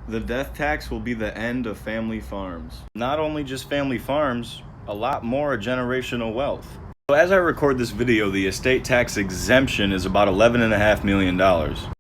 The death tax will be the end of family farms. Not only just family farms, a lot more generational wealth. So as I record this video, the estate tax exemption is about $11.5 million,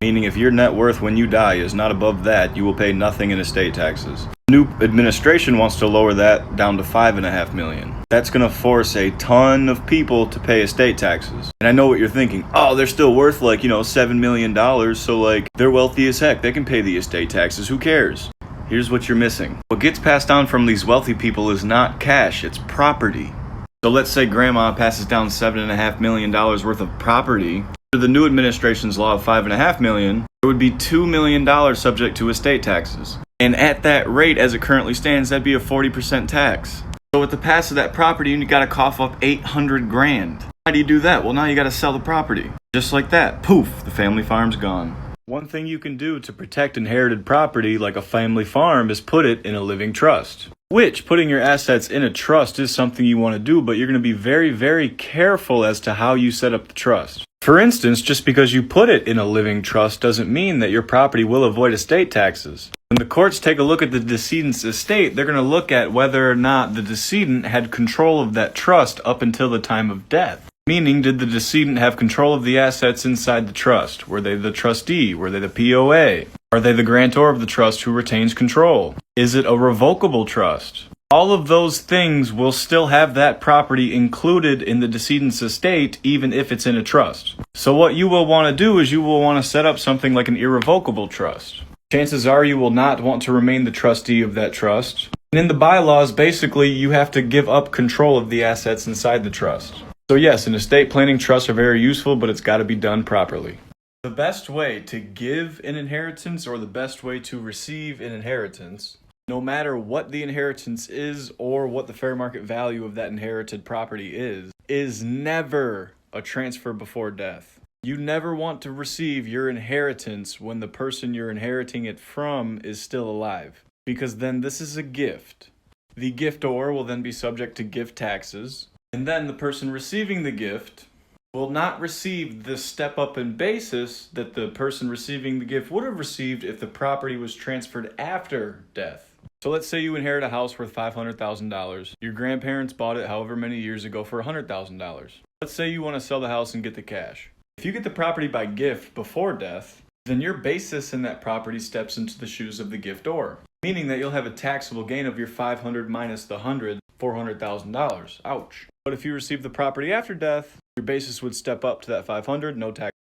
meaning if your net worth when you die is not above that, you will pay nothing in estate taxes. The new administration wants to lower that down to $5.5 million. That's going to force a ton of people to pay estate taxes. And I know what you're thinking, oh, they're still worth like, $7 million, so like, they're wealthy as heck, they can pay the estate taxes, who cares? Here's what you're missing. What gets passed down from these wealthy people is not cash, it's property. So let's say grandma passes down $7.5 million worth of property. Under the new administration's law of $5.5 million, there would be $2 million subject to estate taxes. And at that rate, as it currently stands, that'd be a 40% tax. So with the pass of that property, you gotta cough up 800 grand. How do you do that? Well, now you gotta sell the property. Just like that, poof, the family farm's gone. One thing you can do to protect inherited property like a family farm is put it in a living trust. Which, putting your assets in a trust is something you want to do, but you're going to be very, very careful as to how you set up the trust. For instance, just because you put it in a living trust doesn't mean that your property will avoid estate taxes. When the courts take a look at the decedent's estate, they're going to look at whether or not the decedent had control of that trust up until the time of death. Meaning, did the decedent have control of the assets inside the trust? Were they the trustee? Were they the POA? Are they the grantor of the trust who retains control? Is it a revocable trust? All of those things will still have that property included in the decedent's estate, even if it's in a trust. So what you will want to do is you will want to set up something like an irrevocable trust. Chances are you will not want to remain the trustee of that trust. And in the bylaws, basically, you have to give up control of the assets inside the trust. So yes, an estate planning trusts are very useful, but it's got to be done properly. The best way to give an inheritance or the best way to receive an inheritance, no matter what the inheritance is or what the fair market value of that inherited property is never a transfer before death. You never want to receive your inheritance when the person you're inheriting it from is still alive, because then this is a gift. The giftor will then be subject to gift taxes. And then the person receiving the gift will not receive the step up in basis that the person receiving the gift would have received if the property was transferred after death. So let's say you inherit a house worth $500,000. Your grandparents bought it however many years ago for $100,000. Let's say you want to sell the house and get the cash. If you get the property by gift before death, then your basis in that property steps into the shoes of the giftor. Meaning that you'll have a taxable gain of your 500 minus the 100, $400,000. Ouch. But if you receive the property after death, your basis would step up to that 500, no tax.